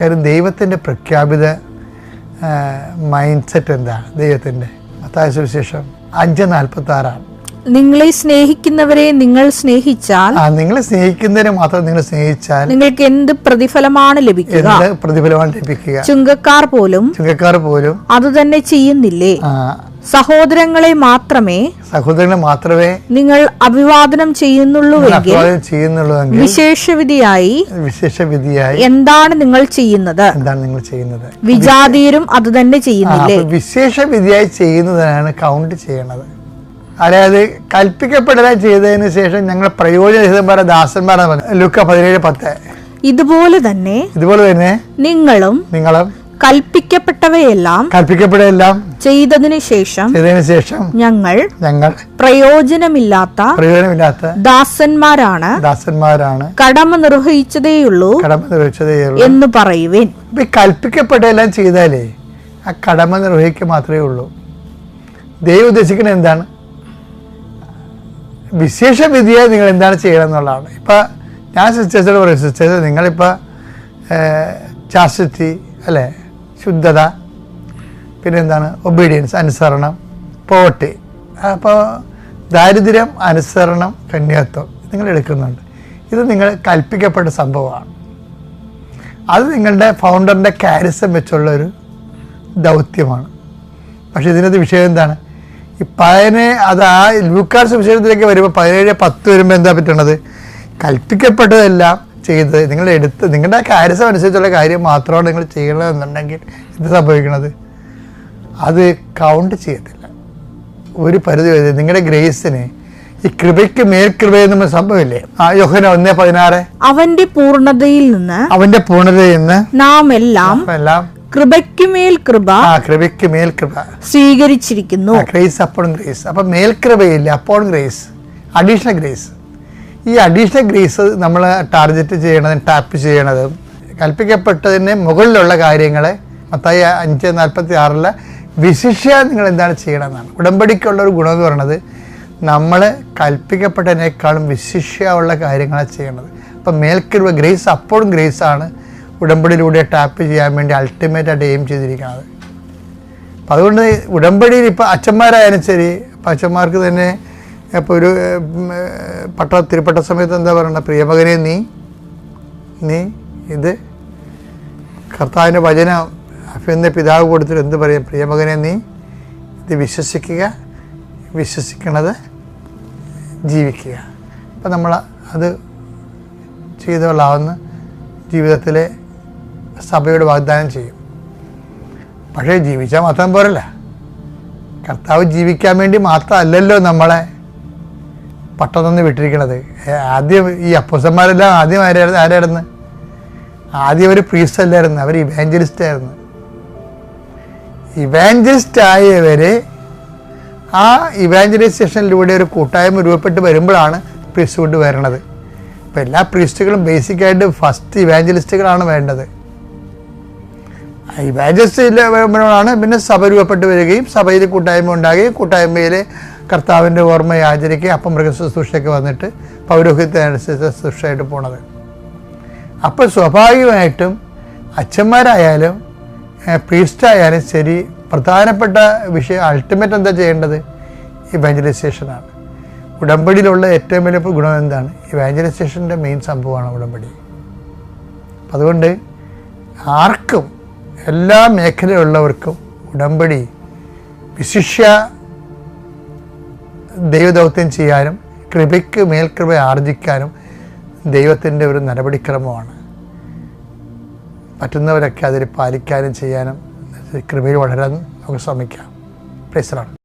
കാര്യം ദൈവത്തിൻ്റെ പ്രഖ്യാപിത മൈൻഡ് സെറ്റ് എന്താണ്? ദൈവത്തിൻ്റെ മത്തായി സുവിശേഷം 5:46 നിങ്ങളെ സ്നേഹിക്കുന്നവരെ നിങ്ങൾ സ്നേഹിച്ചാൽ, നിങ്ങളെ സ്നേഹിക്കുന്നവരെ മാത്രം നിങ്ങൾ സ്നേഹിച്ചാൽ നിങ്ങൾക്ക് എന്ത് പ്രതിഫലമാണ് ലഭിക്കുക? ചുങ്കക്കാർ പോലും അത് തന്നെ ചെയ്യുന്നില്ലേ? സഹോദരങ്ങളെ മാത്രമേ നിങ്ങൾ അഭിവാദനം ചെയ്യുന്നുള്ളൂവെങ്കിൽ വിശേഷവിധിയായി എന്താണ് നിങ്ങൾ ചെയ്യുന്നത്? വിജാതീയരും അത് തന്നെ ചെയ്യുന്നില്ലേ? വിശേഷവിധിയായി ചെയ്യുന്നതാണ് കൗണ്ട് ചെയ്യണത്. അതായത് കൽപ്പിക്കപ്പെടലായി ചെയ്തതിന് ശേഷം ഞങ്ങൾ പ്രയോജനരഹിതന്മാരെ ദാസന്മാരാണ്. ലൂക്ക 17:10. ഇതുപോലെ തന്നെ നിങ്ങളും കൽപ്പിക്കപ്പെട്ടവയെല്ലാം ചെയ്തതിനു ശേഷം ഞങ്ങൾ പ്രയോജനമില്ലാത്ത ദാസന്മാരാണ് കടമ നിർവഹിച്ചതേയുള്ളൂ എന്ന് പറയുവിൻ. കൽപ്പിക്കപ്പെട്ടതെല്ലാം ചെയ്താലേ ആ കടമ നിർവഹിക്കുക മാത്രമേ ഉള്ളൂ. ദൈവം ഉദ്ദേശിക്കുന്നത് എന്താണ്? വിശേഷ വിധിയായി നിങ്ങൾ എന്താണ് ചെയ്യണം എന്നുള്ളതാണ്. ഇപ്പം ഞാൻ സിസ്റ്റേഴ്സോട് പറയും, സിസ്റ്റേഴ്സ് നിങ്ങളിപ്പോൾ ചാസ്റ്റിറ്റി അല്ലേ, ശുദ്ധത, പിന്നെന്താണ് ഒബീഡിയൻസ്, അനുസരണം, പോവർട്ടി, അപ്പോൾ ദാരിദ്ര്യം, അനുസരണം, കന്യാത്വം നിങ്ങൾ എടുക്കുന്നുണ്ട്. ഇത് നിങ്ങൾ കൽപ്പിക്കപ്പെട്ട സംഭവമാണ്. അത് നിങ്ങളുടെ ഫൗണ്ടറിൻ്റെ കാരിസം വെച്ചുള്ളൊരു ദൗത്യമാണ്. പക്ഷേ ഇതിനകത്ത് വിഷയം എന്താണ്? ഈ 10 അത് ആ ലൂക്കാ സുവിശേഷത്തിലേക്ക് വരുമ്പോൾ 17:10 വരുമ്പോൾ എന്താ പറ്റണത്? കൽപ്പിക്കപ്പെട്ടതെല്ലാം ചെയ്ത് നിങ്ങളുടെ കാര്യം അനുസരിച്ചുള്ള കാര്യം മാത്രമാണ് നിങ്ങൾ ചെയ്യണമെന്നുണ്ടെങ്കിൽ എന്ത് സംഭവിക്കണത്? അത് കൗണ്ട് ചെയ്യത്തില്ല. ഒരു പരിധി വരെ നിങ്ങളുടെ ഗ്രേസിന് ഈ കൃപയ്ക്ക് മേൽകൃപയെന്ന സംഭവമില്ലേ? യോഹന്നാൻ 1:16 അവന്റെ പൂർണ്ണതയിൽ നിന്ന് നാം എല്ലാം കൃപയ്ക്ക് മേൽ കൃപ സ്വീകരിച്ചിരിക്കുന്നു. Grace upon grace. അപ്പം മേൽകൃപയില്ല, അപ്പോൺ ഗ്രേസ്, അഡീഷണൽ ഗ്രേസ്. ഈ അഡീഷണൽ ഗ്രേസ് നമ്മൾ ടാർഗറ്റ് ചെയ്യണതും ടാപ്പ് ചെയ്യണതും കൽപ്പിക്കപ്പെട്ടതിന് മുകളിലുള്ള കാര്യങ്ങളെ മത്തായി 5:46 വിശിഷ്യ നിങ്ങൾ എന്താണ് ചെയ്യണമെന്നാണ്. ഉടമ്പടിക്കുള്ള ഒരു ഗുണം എന്ന് പറയുന്നത് നമ്മൾ കൽപ്പിക്കപ്പെട്ടതിനേക്കാളും വിശിഷ്യ ഉള്ള കാര്യങ്ങളാണ് ചെയ്യണത്. അപ്പം മേൽക്കൃപ ഗ്രേസ് അപ്പോഴും ഗ്രേസ് ആണ് ഉടമ്പടിയിലൂടെ ടാപ്പ് ചെയ്യാൻ വേണ്ടി അൾട്ടിമേറ്റായിട്ട് എയിം ചെയ്തിരിക്കുന്നത്. അപ്പം അതുകൊണ്ട് ഉടമ്പടിയിൽ ഇപ്പോൾ അച്ഛന്മാരായാലും ശരി, അപ്പം അച്ഛന്മാർക്ക് തന്നെ ഇപ്പോൾ ഒരു തിരുപ്പട്ട സമയത്ത് എന്താ പറയണത്? പ്രിയമകനെ നീ ഇത് കർത്താവിൻ്റെ വചനം അഫിന്റെ പിതാവ് കൊടുത്തിട്ട് എന്ത് പറയും? പ്രിയമകനെ നീ ഇത് വിശ്വസിക്കണത് ജീവിക്കുക. അപ്പം നമ്മൾ അത് ചെയ്തുകൊള്ളാവുന്ന ജീവിതത്തിലെ സഭയോട് വാഗ്ദാനം ചെയ്യും. പക്ഷേ ജീവിച്ചാൽ മാത്രം പോരല്ല. കർത്താവ് ജീവിക്കാൻ വേണ്ടി മാത്രമല്ലല്ലോ നമ്മളെ പട്ടം തന്ന് വിട്ടിരിക്കണത്. ആദ്യം ഈ അപ്പോസ്തലന്മാരെല്ലാം ആദ്യം ആരായിരുന്നു? ആദ്യം അവർ പ്രീസ്റ്റ് അല്ലായിരുന്നു, അവർ ഇവാഞ്ചലിസ്റ്റ് ആയിരുന്നു. ഇവാഞ്ചലിസ്റ്റ് ആയവരെ ആ ഇവാഞ്ചലൈസേഷനിലൂടെ ഒരു കൂട്ടായ്മ രൂപപ്പെട്ട് വരുമ്പോഴാണ് പ്രീസ്റ്റ്ഹുഡ് വരണത്. ഇപ്പം എല്ലാ പ്രീസ്റ്റുകളും ബേസിക്കായിട്ട് ഫസ്റ്റ് ഇവാഞ്ചലിസ്റ്റുകളാണ് വേണ്ടത്. ഇവാഞ്ചലിസ്റ്റ് വരുമ്പോഴാണ് പിന്നെ സഭ രൂപപ്പെട്ട് വരികയും സഭയിൽ കൂട്ടായ്മ ഉണ്ടാകുകയും കൂട്ടായ്മയിൽ കർത്താവിൻ്റെ ഓർമ്മയെ ആചരിക്കുകയും അപ്പം മൃഗശുശ്രൂഷയൊക്കെ വന്നിട്ട് പൗരോഹിത്യനുസരിച്ച് ശുശ്രൂഷയായിട്ട് പോണത്. അപ്പോൾ സ്വാഭാവികമായിട്ടും അച്ഛന്മാരായാലും പ്രീസ്റ്റായാലും ശരി, പ്രധാനപ്പെട്ട വിഷയം അൾട്ടിമേറ്റ് എന്താ ചെയ്യേണ്ടത്? ഇവാഞ്ചലൈസേഷനാണ്. ഉടമ്പടിയിലുള്ള ഏറ്റവും വലിയ ഗുണം എന്താണ്? ഇവാഞ്ചലൈസേഷൻ്റെ മെയിൻ സംഭവമാണ് ഉടമ്പടി. അപ്പം അതുകൊണ്ട് ആർക്കും, എല്ലാ മേഖലയിലുള്ളവർക്കും ഉടമ്പടി വിശിഷ്യ ദൈവദൗത്യം ചെയ്യാനും കൃപയ്ക്ക് മേൽകൃപ ആർജിക്കാനും ദൈവത്തിൻ്റെ ഒരു നടപടിക്രമമാണ്. പറ്റുന്നവരൊക്കെ അതിൽ പാലിക്കാനും ചെയ്യാനും കൃപയിൽ വളരാൻ നമുക്ക് ശ്രമിക്കാം. Praise the Lord.